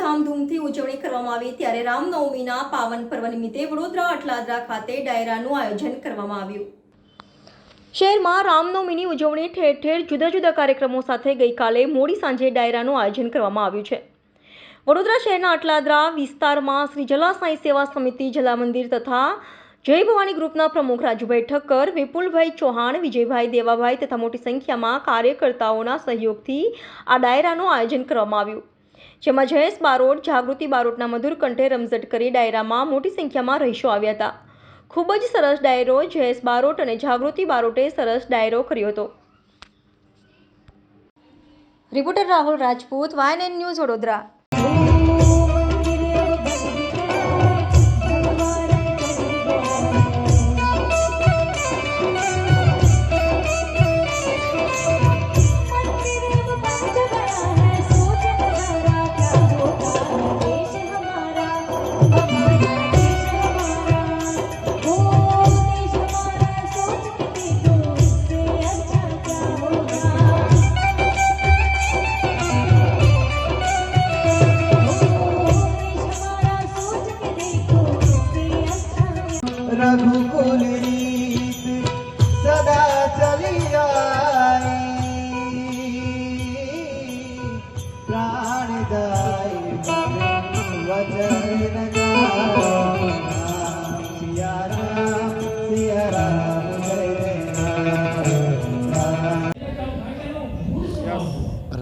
ધામધૂમથી ઉજવણી કરવામાં આવી ત્યારે રામનવમીના પાવન પર્વ નિમિત્તે વડોદરા અટલાદરા ખાતે ડાયરાનું આયોજન કરવામાં આવ્યું। શહેરમાં રામનવમીની ઉજવણી ઠેર ઠેર જુદા જુદા કાર્યક્રમો સાથે ગઈકાલે મોડી સાંજે ડાયરાનું આયોજન કરવામાં આવ્યું છે। વડોદરા શહેરના અટલાદરા વિસ્તારમાં શ્રી જલા સાંઈ સેવા સમિતિ જલા મંદિર તથા જય ભવાની ગ્રુપના પ્રમુખ રાજુભાઈ ઠક્કર, વિપુલભાઈ ચૌહાણ, વિજયભાઈ દેવાભાઈ તથા મોટી સંખ્યામાં કાર્યકર્તાઓના સહયોગથી આ ડાયરાનું આયોજન કરવામાં આવ્યું, જેમાં જયેશ બારોટ, જાગૃતિ બારોટના મધુર કંઠે રમઝટ કરી ડાયરામાં મોટી સંખ્યામાં રહીશો આવ્યા હતા। ખૂબ જ સરસ ડાયરો જયેશ બારોટ અને જાગૃતિ બારોટે સરસ ડાયરો કર્યો હતો। Reporter Rahul Rajput, YNN news, Vadodara. रघुकुल रीत सदा चली आई, प्राणदायी वचन सिया राम जय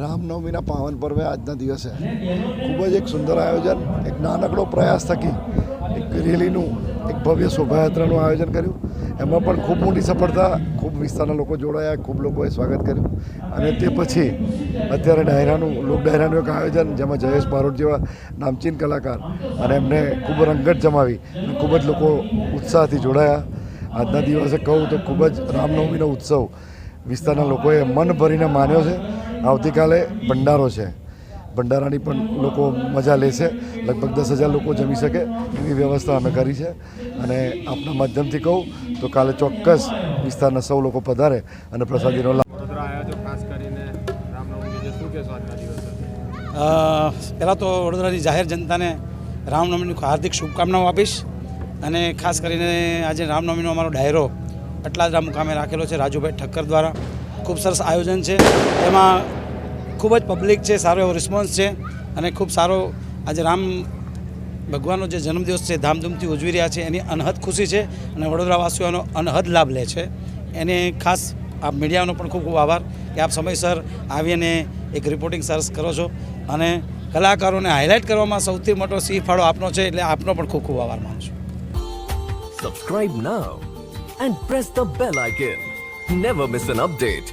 રામનવમીના પાવન પર્વે આજના દિવસે ખૂબ જ એક સુંદર આયોજન, એક નાનકડો પ્રયાસ થકી એક રેલીનું, એક ભવ્ય શોભાયાત્રાનું આયોજન કર્યું। એમાં પણ ખૂબ મોટી સફળતા, ખૂબ વિસ્તારના લોકો જોડાયા, ખૂબ લોકોએ સ્વાગત કર્યું અને તે પછી અત્યારે ડાયરાનું, લોક ડાયરાનું એક આયોજન, જેમાં જયેશ બારોટ જેવા નામચીન કલાકાર અને એમને ખૂબ રંગત જમાવી અને ખૂબ જ લોકો ઉત્સાહથી જોડાયા। આજના દિવસે કહું તો ખૂબ જ રામનવમીનો ઉત્સવ વિસ્તારના લોકોએ મન ભરીને માન્યો છે। આવતીકાલે ભંડારો છે, ભંડારાની પણ લોકો મજા લેશે, લગભગ 10,000 લોકો જમી શકે એવી વ્યવસ્થા અમે કરી છે અને આપના માધ્યમથી કહું તો કાલે ચોક્કસ વિસ્તારના સૌ લોકો પધારે અને પ્રસાદીનો લાભ। પહેલાં તો વડોદરાની જાહેર જનતાને રામનવમીની હાર્દિક શુભકામનાઓ આપીશ અને ખાસ કરીને આજે રામનવમીનો અમારો ડાયરો અટલાદરા મુકામે રાખેલો છે રાજુભાઈ ઠક્કર દ્વારા। ખૂબ સરસ આયોજન છે, એમાં ખૂબ જ પબ્લિક છે, સારો એવો રિસ્પોન્સ છે અને ખૂબ સારો આજે રામ ભગવાનનો જે જન્મદિવસ છે ધામધૂમથી ઉજવી રહ્યા છે એની અનહદ ખુશી છે અને વડોદરાવાસીઓનો અનહદ લાભ લે છે। એને ખાસ આપ મીડિયાનો પણ ખૂબ ખૂબ આભાર કે આપ સમયસર આવીને એક રિપોર્ટિંગ સરસ કરો છો અને કલાકારોને હાઇલાઇટ કરવામાં સૌથી મોટો સિંહ ફાળો આપનો છે, એટલે આપનો પણ ખૂબ ખૂબ આભાર માનું છું। Subscribe now and press the bell icon. Never miss an update.